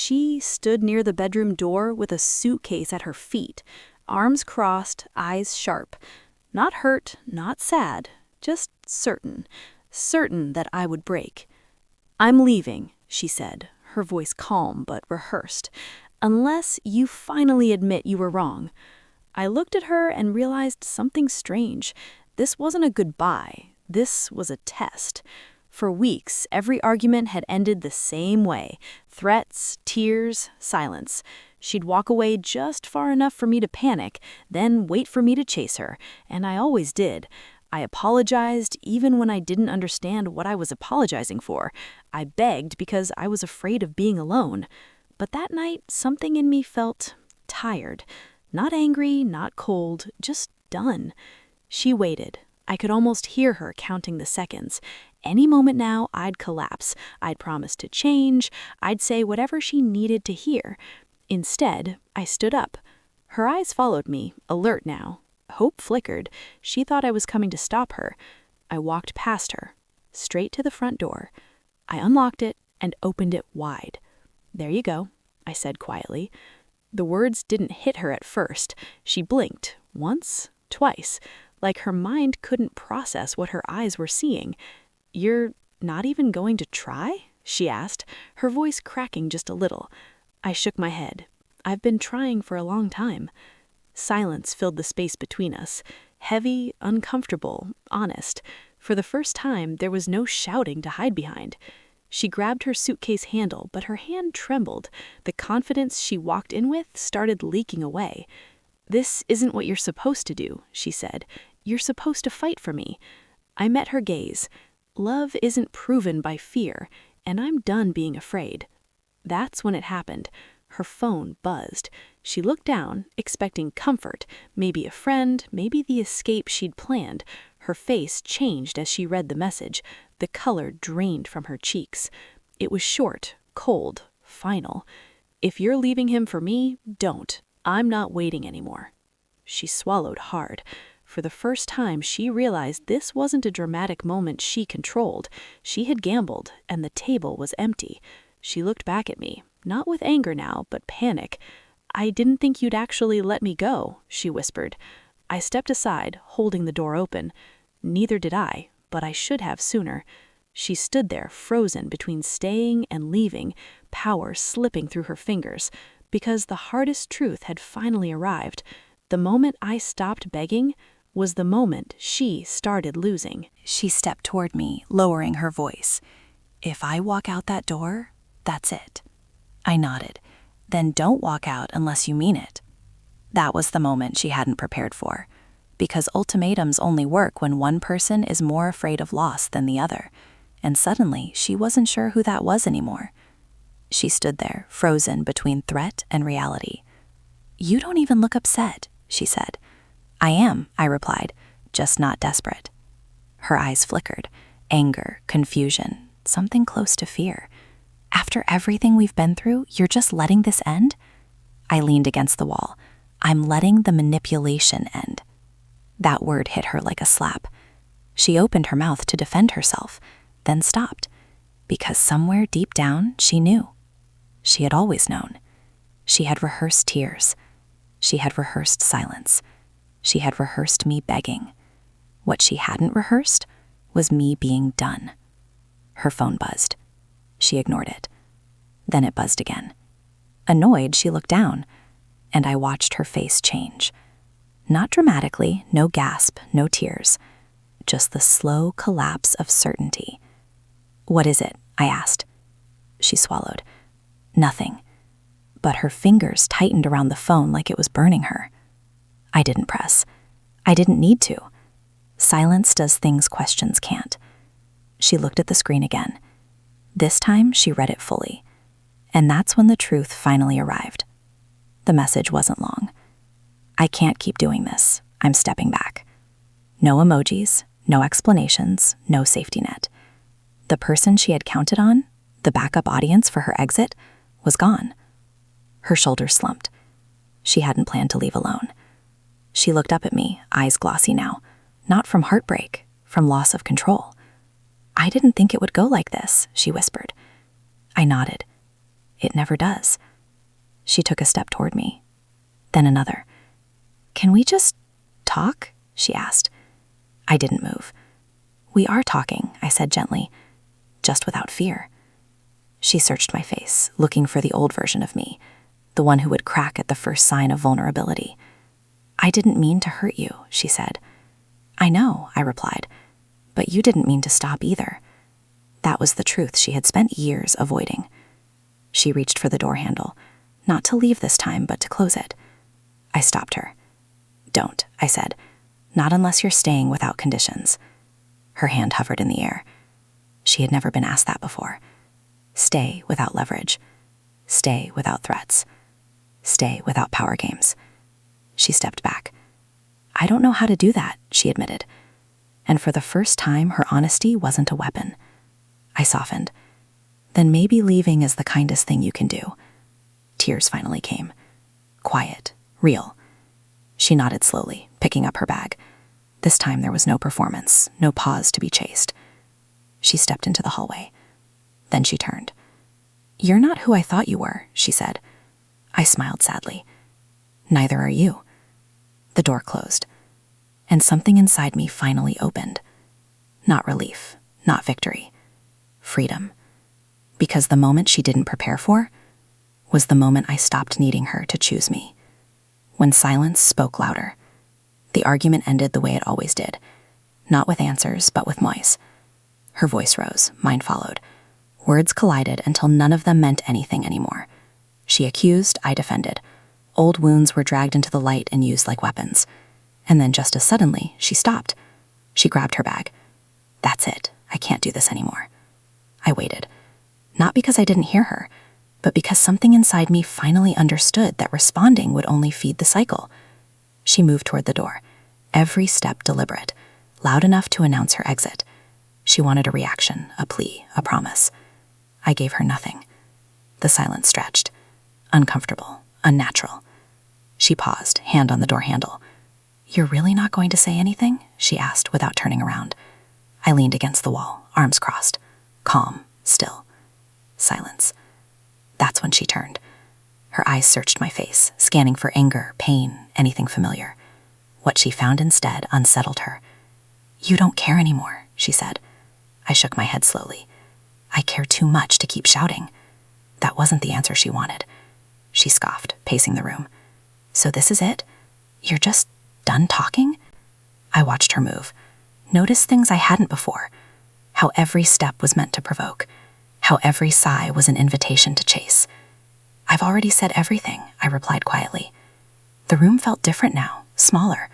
She stood near the bedroom door with a suitcase at her feet, arms crossed, eyes sharp. Not hurt, not sad, just certain. Certain that I would break. "I'm leaving," she said, her voice calm but rehearsed, "unless you finally admit you were wrong." I looked at her and realized something strange. This wasn't a goodbye. This was a test. For weeks, every argument had ended the same way. Threats, tears, silence. She'd walk away just far enough for me to panic, then wait for me to chase her, and I always did. I apologized even when I didn't understand what I was apologizing for. I begged because I was afraid of being alone. But that night, something in me felt tired. Not angry, not cold, just done. She waited. I could almost hear her counting the seconds. Any moment now, I'd collapse. I'd promise to change. I'd say whatever she needed to hear. Instead, I stood up. Her eyes followed me, alert now. Hope flickered. She thought I was coming to stop her. I walked past her, straight to the front door. I unlocked it and opened it wide. "There you go," I said quietly. The words didn't hit her at first. She blinked, once, twice, like her mind couldn't process what her eyes were seeing. "You're not even going to try?" she asked, her voice cracking just a little. I shook my head. "I've been trying for a long time." Silence filled the space between us. Heavy, uncomfortable, honest. For the first time, there was no shouting to hide behind. She grabbed her suitcase handle, but her hand trembled. The confidence she walked in with started leaking away. "This isn't what you're supposed to do," she said. "You're supposed to fight for me." I met her gaze. Love isn't proven by fear, and I'm done being afraid. That's when it happened. Her phone buzzed. She looked down, expecting comfort, maybe a friend, maybe the escape she'd planned. Her face changed as she read the message. The color drained from her cheeks. It was short, cold, final. "If you're leaving him for me, don't. I'm not waiting anymore." She swallowed hard. For the first time, she realized this wasn't a dramatic moment she controlled. She had gambled, and the table was empty. She looked back at me, not with anger now, but panic. "I didn't think you'd actually let me go," she whispered. I stepped aside, holding the door open. Neither did I, but I should have sooner. She stood there, frozen between staying and leaving, power slipping through her fingers, because the hardest truth had finally arrived. The moment I stopped begging was the moment she started losing. She stepped toward me, lowering her voice. "If I walk out that door, that's it." I nodded. "Then don't walk out unless you mean it." That was the moment she hadn't prepared for, because ultimatums only work when one person is more afraid of loss than the other, and suddenly she wasn't sure who that was anymore. She stood there, frozen between threat and reality. "You don't even look upset," she said. "I am," I replied, "just not desperate." Her eyes flickered. Anger, confusion, something close to fear. "After everything we've been through, you're just letting this end?" I leaned against the wall. "I'm letting the manipulation end." That word hit her like a slap. She opened her mouth to defend herself, then stopped, because somewhere deep down she knew. She had always known. She had rehearsed tears. She had rehearsed silence. She had rehearsed me begging. What she hadn't rehearsed was me being done. Her phone buzzed. She ignored it. Then it buzzed again. Annoyed, she looked down, and I watched her face change. Not dramatically, no gasp, no tears, just the slow collapse of certainty. "What is it?" I asked. She swallowed. "Nothing." But her fingers tightened around the phone like it was burning her. I didn't press. I didn't need to. Silence does things questions can't. She looked at the screen again. This time, she read it fully. And that's when the truth finally arrived. The message wasn't long. "I can't keep doing this. I'm stepping back." No emojis, no explanations, no safety net. The person she had counted on, the backup audience for her exit, was gone. Her shoulders slumped. She hadn't planned to leave alone. She looked up at me, eyes glossy now, not from heartbreak, from loss of control. "I didn't think it would go like this," she whispered. I nodded. It never does. She took a step toward me, then another. Can we just talk? She asked. I didn't move. We are talking, I said gently, just without fear. She searched my face, looking for the old version of me, the one who would crack at the first sign of vulnerability. I didn't mean to hurt you, she said. I know, I replied, but you didn't mean to stop either. That was the truth she had spent years avoiding. She reached for the door handle, not to leave this time, but to close it. I stopped her. Don't, I said, not unless you're staying without conditions. Her hand hovered in the air. She had never been asked that before. Stay without leverage. Stay without threats. Stay without power games. She stepped back. I don't know how to do that, she admitted. And for the first time, her honesty wasn't a weapon. I softened. Then maybe leaving is the kindest thing you can do. Tears finally came. Quiet, real. She nodded slowly, picking up her bag. This time there was no performance, no pause to be chased. She stepped into the hallway. Then she turned. You're not who I thought you were, she said. I smiled sadly. Neither are you. The door closed, and something inside me finally opened. Not relief, not victory. Freedom. Because the moment she didn't prepare for was the moment I stopped needing her to choose me. When silence spoke louder, the argument ended the way it always did, not with answers, but with noise. Her voice rose, mine followed. Words collided until none of them meant anything anymore. She accused, I defended. Old wounds were dragged into the light and used like weapons. And then just as suddenly, she stopped. She grabbed her bag. That's it. I can't do this anymore. I waited. Not because I didn't hear her, but because something inside me finally understood that responding would only feed the cycle. She moved toward the door, every step deliberate, loud enough to announce her exit. She wanted a reaction, a plea, a promise. I gave her nothing. The silence stretched. Uncomfortable, unnatural. She paused, hand on the door handle. You're really not going to say anything? She asked without turning around. I leaned against the wall, arms crossed. Calm, still. Silence. That's when she turned. Her eyes searched my face, scanning for anger, pain, anything familiar. What she found instead unsettled her. You don't care anymore, she said. I shook my head slowly. I care too much to keep shouting. That wasn't the answer she wanted. She scoffed, pacing the room. So this is it? You're just done talking? I watched her move. Noticed things I hadn't before. How every step was meant to provoke. How every sigh was an invitation to chase. I've already said everything, I replied quietly. The room felt different now, smaller,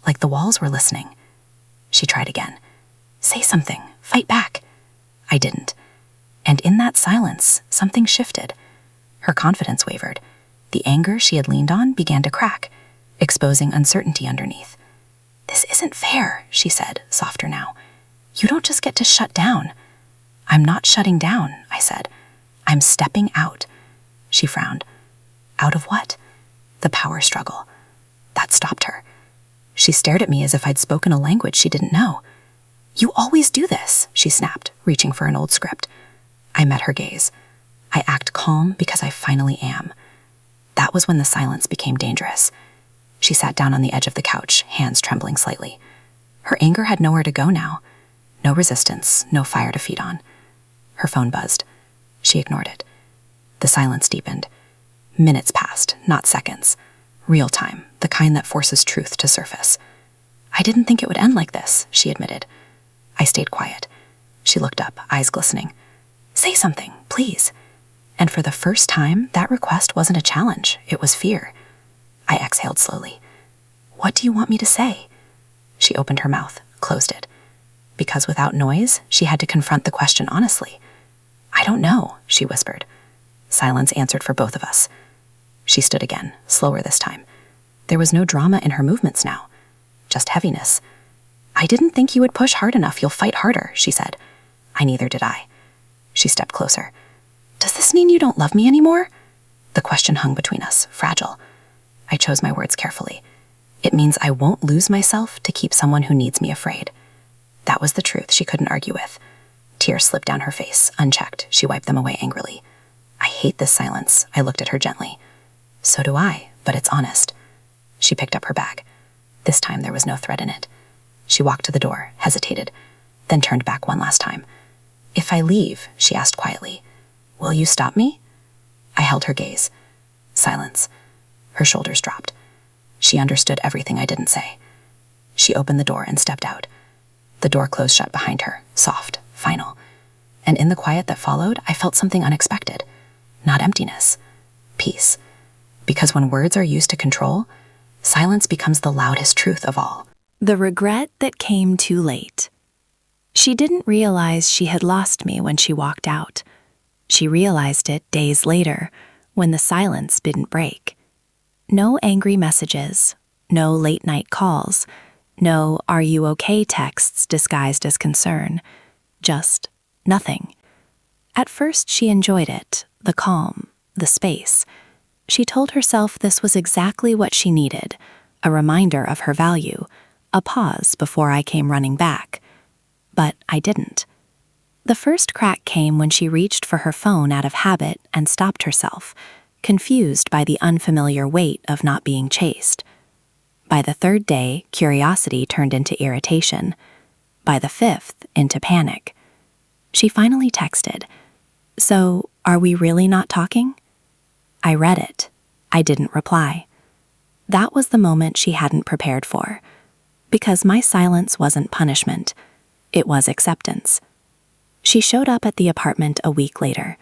like the walls were listening. She tried again. Say something, fight back. I didn't. And in that silence, something shifted. Her confidence wavered. The anger she had leaned on began to crack, exposing uncertainty underneath. This isn't fair, she said, softer now. You don't just get to shut down. I'm not shutting down, I said. I'm stepping out. She frowned. Out of what? The power struggle. That stopped her. She stared at me as if I'd spoken a language she didn't know. You always do this, she snapped, reaching for an old script. I met her gaze. I act calm because I finally am. That was when the silence became dangerous. She sat down on the edge of the couch, hands trembling slightly. Her anger had nowhere to go now. No resistance, no fire to feed on. Her phone buzzed. She ignored it. The silence deepened. Minutes passed, not seconds. Real time, the kind that forces truth to surface. I didn't think it would end like this, she admitted. I stayed quiet. She looked up, eyes glistening. Say something, please. And for the first time, that request wasn't a challenge, it was fear. I exhaled slowly. What do you want me to say? She opened her mouth, closed it. Because without noise, she had to confront the question honestly. I don't know, she whispered. Silence answered for both of us. She stood again, slower this time. There was no drama in her movements now, just heaviness. I didn't think you would push hard enough. You'll fight harder, she said. Neither did I. She stepped closer. Does this mean you don't love me anymore? The question hung between us, fragile. I chose my words carefully. It means I won't lose myself to keep someone who needs me afraid. That was the truth she couldn't argue with. Tears slipped down her face, unchecked. She wiped them away angrily. I hate this silence. I looked at her gently. So do I, but it's honest. She picked up her bag. This time there was no threat in it. She walked to the door, hesitated, then turned back one last time. If I leave, she asked quietly, will you stop me? I held her gaze. Silence. Her shoulders dropped. She understood everything I didn't say. She opened the door and stepped out. The door closed shut behind her, soft, final. And in the quiet that followed, I felt something unexpected. Not emptiness. Peace. Because when words are used to control, silence becomes the loudest truth of all. The regret that came too late. She didn't realize she had lost me when she walked out. She realized it days later, when the silence didn't break. No angry messages, no late-night calls, no "are you okay" texts disguised as concern. Just nothing. At first she enjoyed it, the calm, the space. She told herself this was exactly what she needed, a reminder of her value, a pause before I came running back. But I didn't. The first crack came when she reached for her phone out of habit and stopped herself, confused by the unfamiliar weight of not being chased. By the third day, curiosity turned into irritation. By the fifth, into panic. She finally texted, "So, are we really not talking?" I read it. I didn't reply. That was the moment she hadn't prepared for. Because my silence wasn't punishment. It was acceptance. She showed up at the apartment a week later.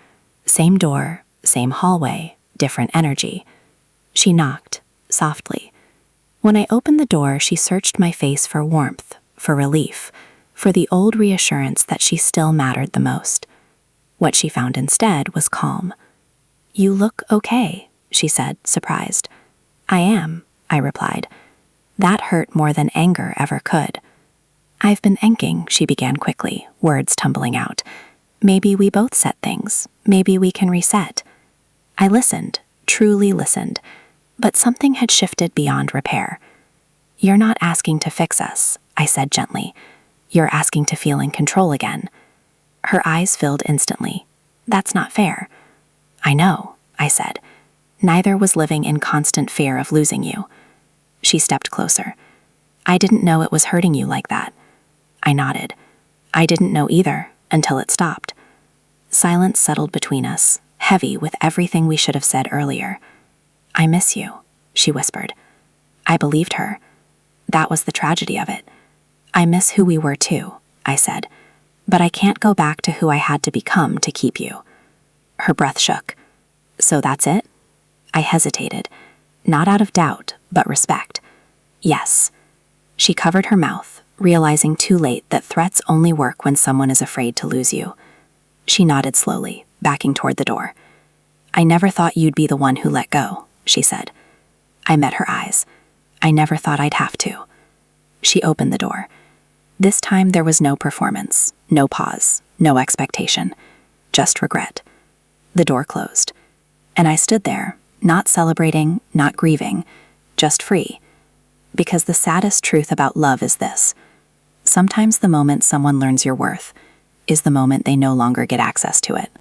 Same door, same hallway, different energy. She knocked, softly. When I opened the door, she searched my face for warmth, for relief, for the old reassurance that she still mattered the most. What she found instead was calm. "You look okay," she said, surprised. "I am," I replied. That hurt more than anger ever could. "I've been thinking," she began quickly, words tumbling out. "Maybe we both set things. Maybe we can reset." I listened, truly listened, but something had shifted beyond repair. "You're not asking to fix us," I said gently. "You're asking to feel in control again." Her eyes filled instantly. "That's not fair." "I know," I said. "Neither was living in constant fear of losing you." She stepped closer. "I didn't know it was hurting you like that." I nodded. "I didn't know either, until it stopped." Silence settled between us, heavy with everything we should have said earlier. "I miss you," she whispered. I believed her. That was the tragedy of it. "I miss who we were too," I said. "But I can't go back to who I had to become to keep you." Her breath shook. "So that's it?" I hesitated, not out of doubt, but respect. "Yes." She covered her mouth, realizing too late that threats only work when someone is afraid to lose you. She nodded slowly, backing toward the door. "I never thought you'd be the one who let go," she said. I met her eyes. "I never thought I'd have to." She opened the door. This time there was no performance, no pause, no expectation, just regret. The door closed, and I stood there, not celebrating, not grieving, just free. Because the saddest truth about love is this: sometimes the moment someone learns your worth is the moment they no longer get access to it.